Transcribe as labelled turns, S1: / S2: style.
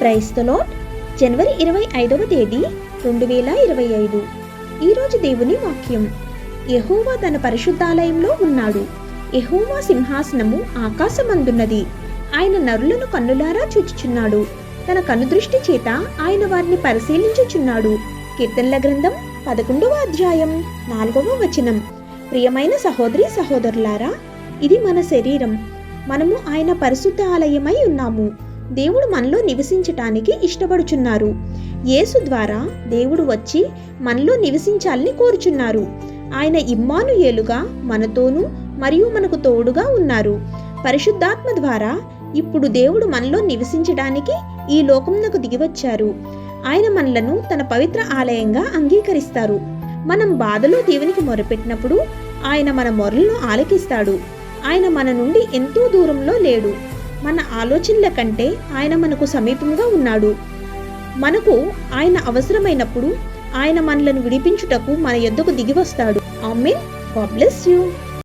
S1: Praise the lord. జనవరి 25వ తేదీ 2025. ఈరోజు దేవుని వాక్యం. యెహోవా తన పరిశుద్ధాలయంలో ఉన్నాడు. యెహోవా సింహాసనము ఆకాశమందున్నది. ఆయన నరులను కన్నులారా చూచుచున్నాడు. తన కనుదృష్టి చేత ఆయన వారిని పరిశీలించుచున్నాడు. కీర్తనల గ్రంథం 11వ అధ్యాయం 4వ వచనం. ప్రియమైన సహోదరి సహోదరులారా, ఇది మన శరీరం. మనము ఆయన పరిశుద్ధ ఆలయమై ఉన్నాము. దేవుడు మనలో నివసించటానికి ఇష్టపడుచున్నారు. యేసు ద్వారా దేవుడు వచ్చి మనలో నివసించాలని కోరుచున్నారు. ఆయన ఇమ్మానుయేలుగా మనతోనూ మరియు మనకు తోడుగా ఉన్నారు. పరిశుద్ధాత్మ ద్వారా ఇప్పుడు దేవుడు మనలో నివసించడానికి ఈ లోకమునకు దిగివచ్చారు. ఆయన మనలను తన పవిత్ర ఆలయంగా అంగీకరిస్తారు. మనం బాధలో దేవునికి మొరపెట్టినప్పుడు ఆయన మన మొరలను ఆలకిస్తాడు. ఆయన మన నుండి ఎంతో దూరంలో లేడు. మన ఆలోచనల కంటే ఆయన మనకు సమీపంగా ఉన్నాడు. మనకు ఆయన అవసరమైనప్పుడు ఆయన మనలను విడిపించుటకు మన యొద్దకు దిగి వస్తాడు. ఆమేన్. God bless you.